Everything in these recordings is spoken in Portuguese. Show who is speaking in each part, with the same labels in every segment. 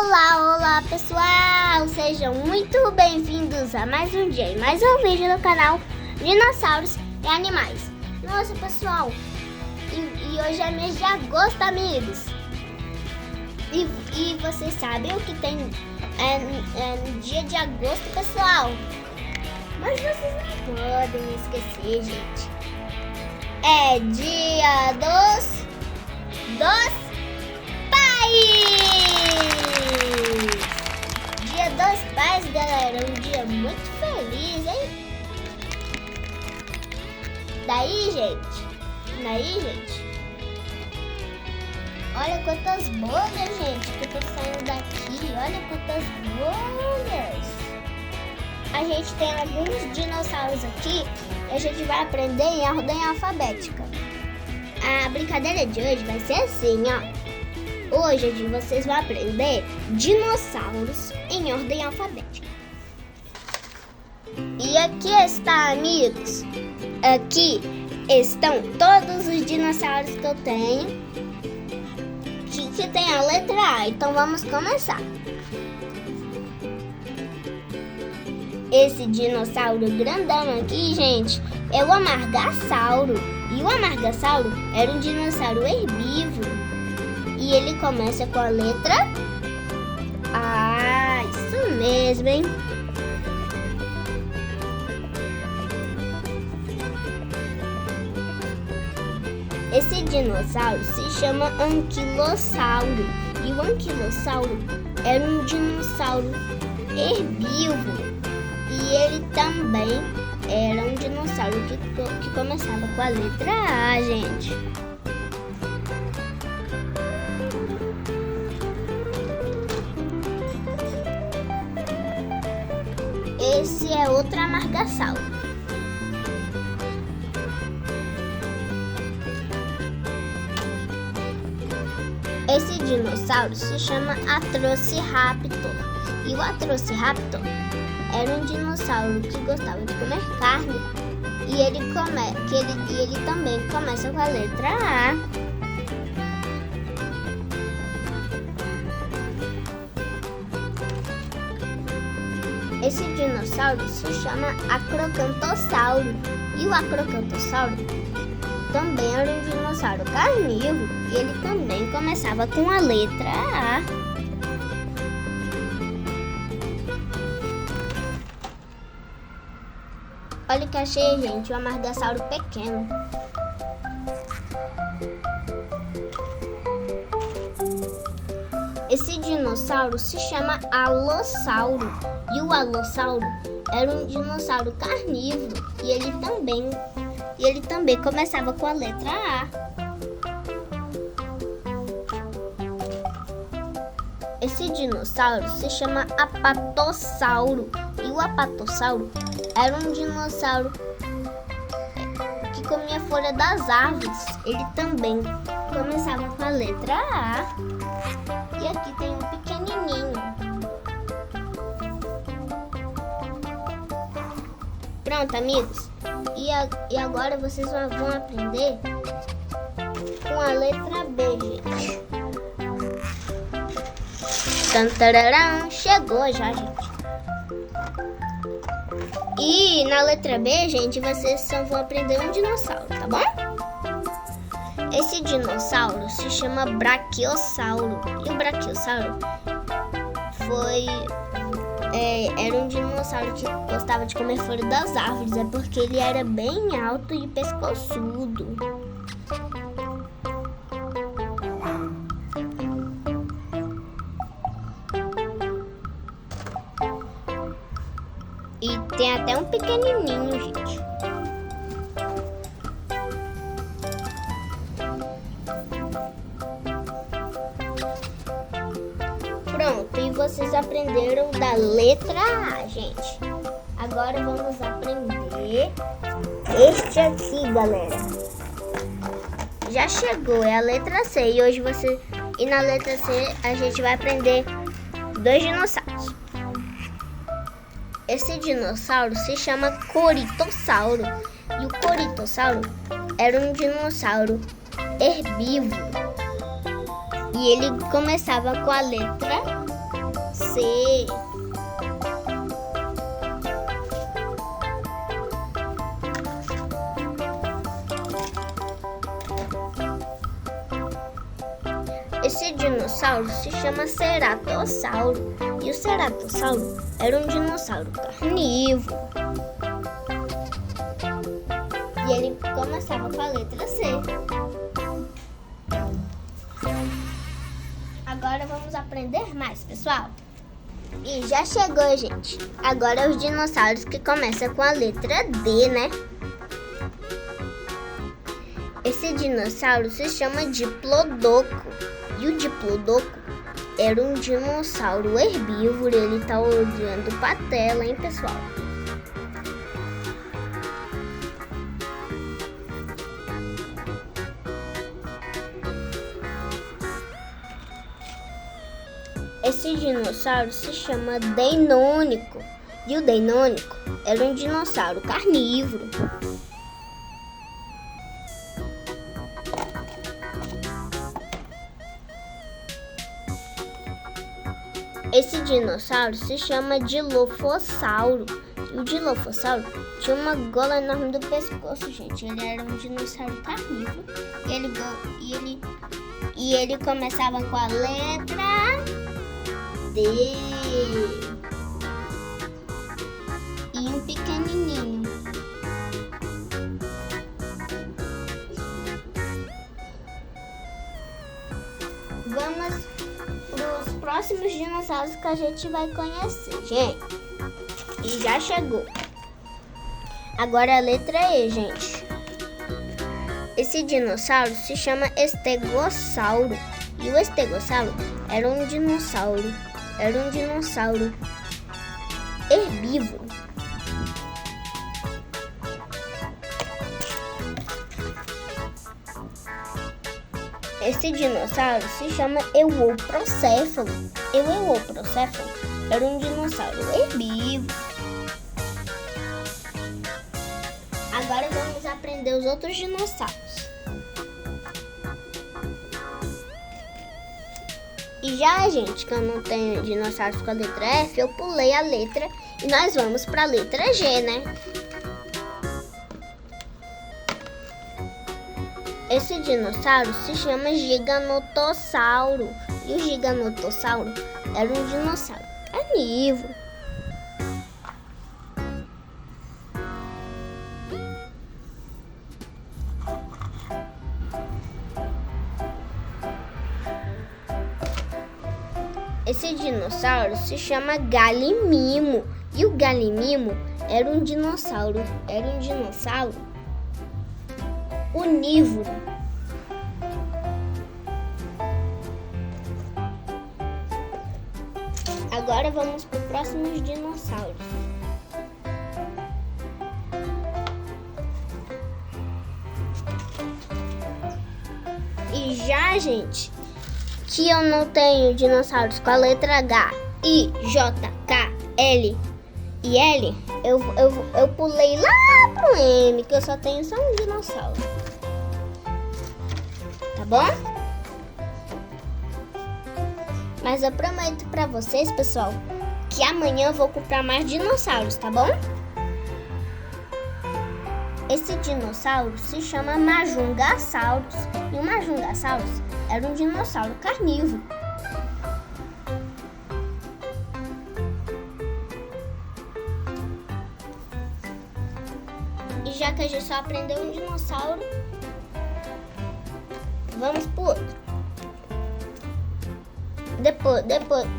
Speaker 1: Olá, olá pessoal! Sejam muito bem-vindos a mais um dia e mais um vídeo do canal Dinossauros e Animais. Nossa pessoal, e hoje é mês de agosto, amigos. E vocês sabem o que tem no dia de agosto, pessoal? Mas vocês não podem esquecer, gente. É dia dos pais! Dia dos pais, galera, um dia muito feliz, hein? Daí, gente, olha quantas bolhas, gente, que eu tô saindo daqui. Olha quantas bolhas. A gente tem alguns dinossauros aqui e a gente vai aprender em ordem alfabética. A brincadeira de hoje vai ser assim, ó. Hoje vocês vão aprender dinossauros em ordem alfabética. E aqui está, amigos. Aqui estão todos os dinossauros que eu tenho, que tem a letra A. Então vamos começar. Esse dinossauro grandão aqui, gente, é o Amargasauro. E o Amargasauro era um dinossauro herbívoro. E ele começa com a letra A. Isso mesmo, hein? Esse dinossauro se chama Anquilossauro. E o Anquilossauro era um dinossauro herbívoro. E ele também era um dinossauro que começava com a letra A, gente. Esse é outro Amargasauro. Esse dinossauro se chama Atrociraptor. E o Atrociraptor era um dinossauro que gostava de comer carne. E ele também começa com a letra A. Esse dinossauro se chama Acrocantossauro. E o Acrocantossauro também era um dinossauro carnívoro. E ele também começava com a letra A. Olha que achei, gente, o Amargasauro pequeno. Esse dinossauro se chama Alossauro. E o Alossauro era um dinossauro carnívoro. E ele também começava com a letra A. Esse dinossauro se chama Apatossauro. E o Apatossauro era um dinossauro que comia folha das árvores. Ele também começava com a letra A. E aqui tem um pequenininho. Pronto, amigos. E agora vocês vão aprender com a letra B, gente. Tantararam, chegou já, gente. E na letra B, gente, vocês só vão aprender um dinossauro, tá bom? Esse dinossauro se chama Braquiossauro. E o Braquiossauro era um dinossauro que gostava de comer folha das árvores. É porque ele era bem alto e pescoçudo. E tem até um pequenininho, gente. Pronto, e vocês aprenderam da letra A, gente. Agora vamos aprender este aqui, galera. Já chegou, é a letra C. E na letra C a gente vai aprender dois dinossauros. Esse dinossauro se chama Corytossauro. E o Corytossauro era um dinossauro herbívoro. E ele começava com a letra C. Esse dinossauro se chama ceratossauro. E o ceratossauro era um dinossauro carnívoro. E ele começava com a letra C. Agora vamos aprender mais, pessoal. E já chegou, gente. Agora os dinossauros que começam com a letra D, né? Esse dinossauro se chama Diplodocus. E o Diplodocus era um dinossauro herbívoro. Ele tá olhando pra tela, hein, pessoal? Esse dinossauro se chama Deinonychus. E o Deinonychus era um dinossauro carnívoro. Esse dinossauro se chama Dilophosauro. E o Dilophosauro tinha uma gola enorme do pescoço, gente. Ele era um dinossauro carnívoro. E ele começava com a letra D. E um pequenininho. Vamos para os próximos dinossauros que a gente vai conhecer, gente. E já chegou. Agora a letra E, gente. Esse dinossauro se chama Estegossauro. E o Estegossauro era um dinossauro herbívoro. Esse dinossauro se chama Euoprocéfalo. E o Euoprocéfalo era um dinossauro herbívoro. Agora vamos aprender os outros dinossauros. E já, gente, que eu não tenho dinossauros com a letra F, eu pulei a letra e nós vamos para a letra G, né? Esse dinossauro se chama Giganotossauro. E o Giganotossauro era um dinossauro carnívoro. Esse dinossauro se chama Galimimo. E o Galimimo era um dinossauro onívoro. Agora vamos para os próximos dinossauros. E já, gente, que eu não tenho dinossauros com a letra H, I, J, K, L e L, eu pulei lá pro M, que eu só tenho só um dinossauro. Tá bom? Mas eu prometo pra vocês, pessoal, que amanhã eu vou comprar mais dinossauros, tá bom? Esse dinossauro se chama Majungasaurus. E o Majungasaurus era um dinossauro carnívoro. E já que a gente só aprendeu um dinossauro, vamos pro outro.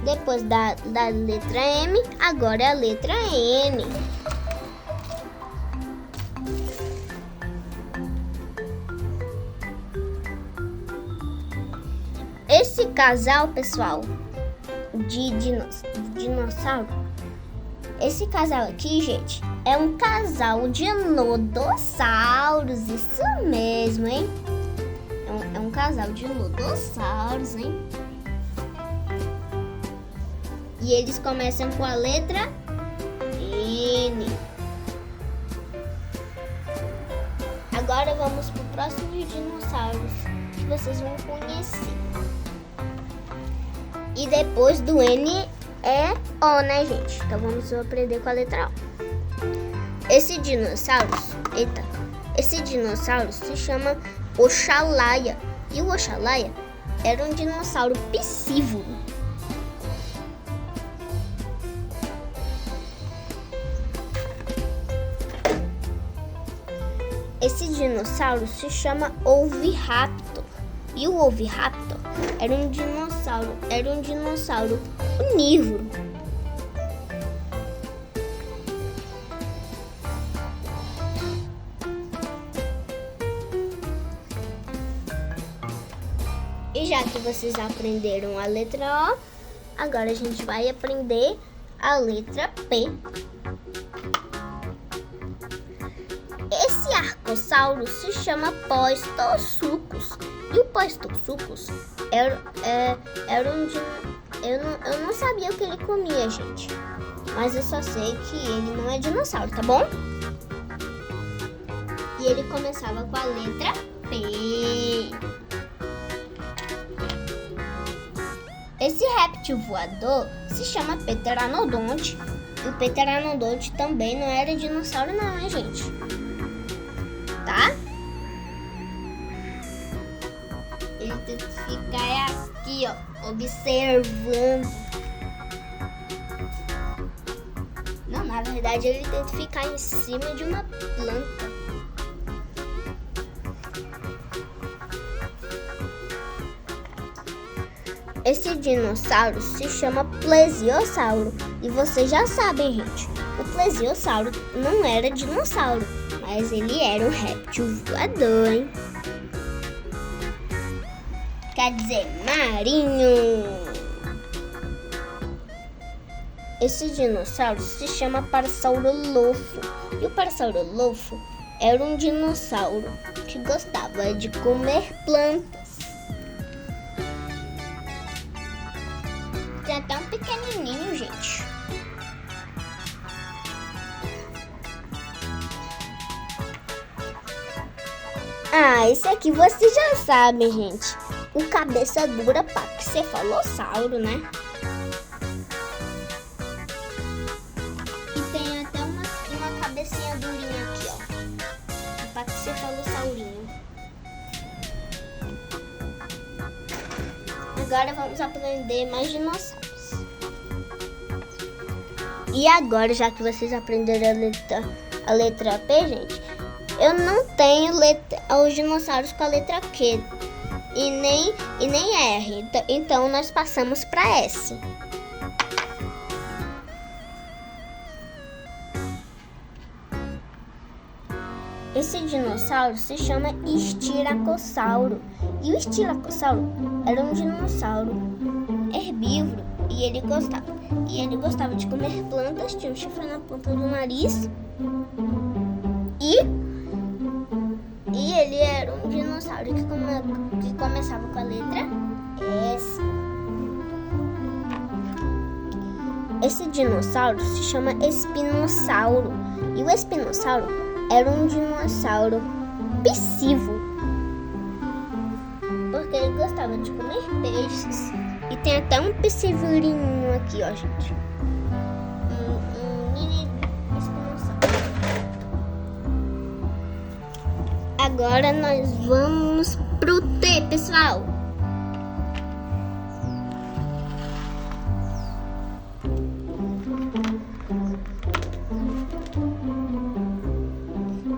Speaker 1: Depois da letra M, agora é a letra N. Esse casal, pessoal, de dinossauro, esse casal aqui, gente, é um casal de nodossauros. Isso mesmo, hein? É um casal de nodossauros, hein? E eles começam com a letra N. Agora vamos para o próximo dinossauros que vocês vão conhecer. E depois do N é O, né, gente? Então vamos aprender com a letra O. Esse dinossauro se chama Oxalaia. E o Oxalaia era um dinossauro piscívoro. Esse dinossauro se chama Oviraptor. E o Oviraptor era um dinossauro onívoro. E já que vocês aprenderam a letra O, agora a gente vai aprender a letra P. Esse arcossauro se chama Postosuchus. E o Postosuchus era um eu não sabia o que ele comia, gente. Mas eu só sei que ele não é dinossauro, tá bom? E ele começava com a letra P. Esse réptil voador se chama Pteranodonte. E o Pteranodonte também não era dinossauro não, hein, gente? Tá? Ele tem que ficar aqui, ó, observando. Não, na verdade ele tem que ficar em cima de uma planta. Esse dinossauro se chama Plesiosauro. E vocês já sabem, gente, o Plesiosauro não era dinossauro, mas ele era um réptil voador, hein? Quer dizer, marinho. Esse dinossauro se chama Parasaurolofo. E o Parasaurolofo era um dinossauro que gostava de comer plantas. Tem até um pequenininho, gente. Ah, esse aqui vocês já sabem, gente. O cabeça dura Paxcefalossauro, né? E tem até uma cabecinha durinha aqui, ó. O Paxcefalossaurinho. Agora vamos aprender mais dinossauros. E agora, já que vocês aprenderam a letra P, gente, eu não tenho os dinossauros com a letra Q e nem R. Então nós passamos para S. Esse dinossauro se chama Estiracossauro. E o Estiracossauro era um dinossauro herbívoro e ele gostava de comer plantas, tinha um chifre na ponta do nariz e ele era um dinossauro que começava com a letra S. Esse dinossauro se chama Espinossauro. E o Espinossauro era um dinossauro piscívoro, porque ele gostava de comer peixes. E tem até um piscivorinho aqui, ó, gente. Um mini espinossauro. Agora nós vamos pro T, pessoal.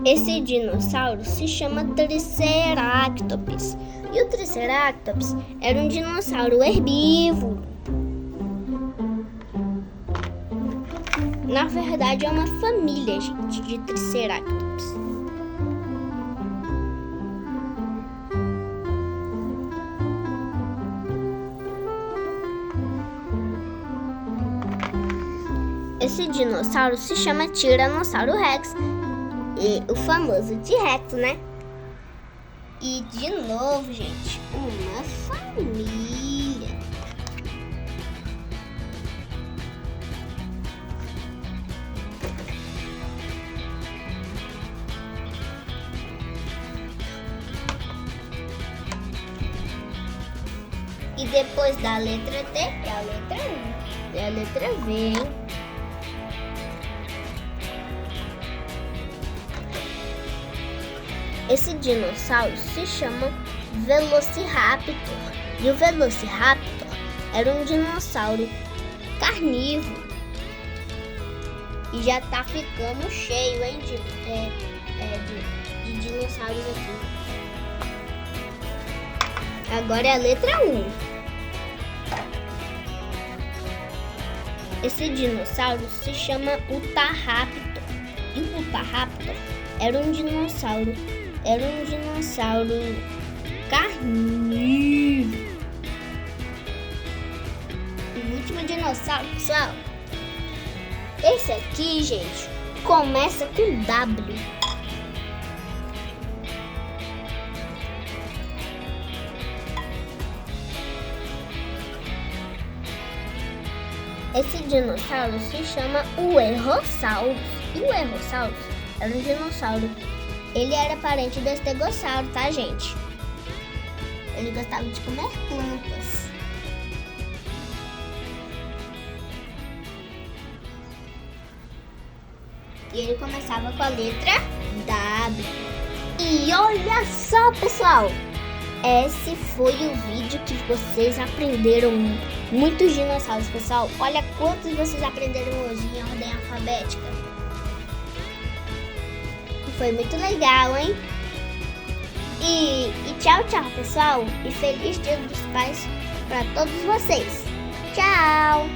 Speaker 1: Esse dinossauro se chama Triceratops. E o Triceratops era um dinossauro herbívoro. Na verdade, é uma família, gente, de Triceratops. Esse dinossauro se chama Tiranossauro Rex. E o famoso T-Rex, né? E de novo, gente, uma família. E depois da letra T, é a letra U. a letra V, hein? Esse dinossauro se chama Velociraptor. E o Velociraptor era um dinossauro carnívoro. E já tá ficando cheio, hein, de dinossauros aqui. Agora é a letra U. Esse dinossauro se chama Utahraptor. E o Utahraptor era um dinossauro carnívoro. O último dinossauro, pessoal. Esse aqui, gente, começa com W. Esse dinossauro se chama o Errosaurus. E o Errosaurus era um dinossauro. Ele era parente do Estegossauro, tá, gente? Ele gostava de comer plantas. E ele começava com a letra W. E olha só, pessoal! Esse foi o vídeo que vocês aprenderam muitos dinossauros, pessoal. Olha quantos vocês aprenderam hoje em ordem alfabética. Foi muito legal, hein? E tchau, tchau, pessoal. E feliz Dia dos Pais para todos vocês. Tchau!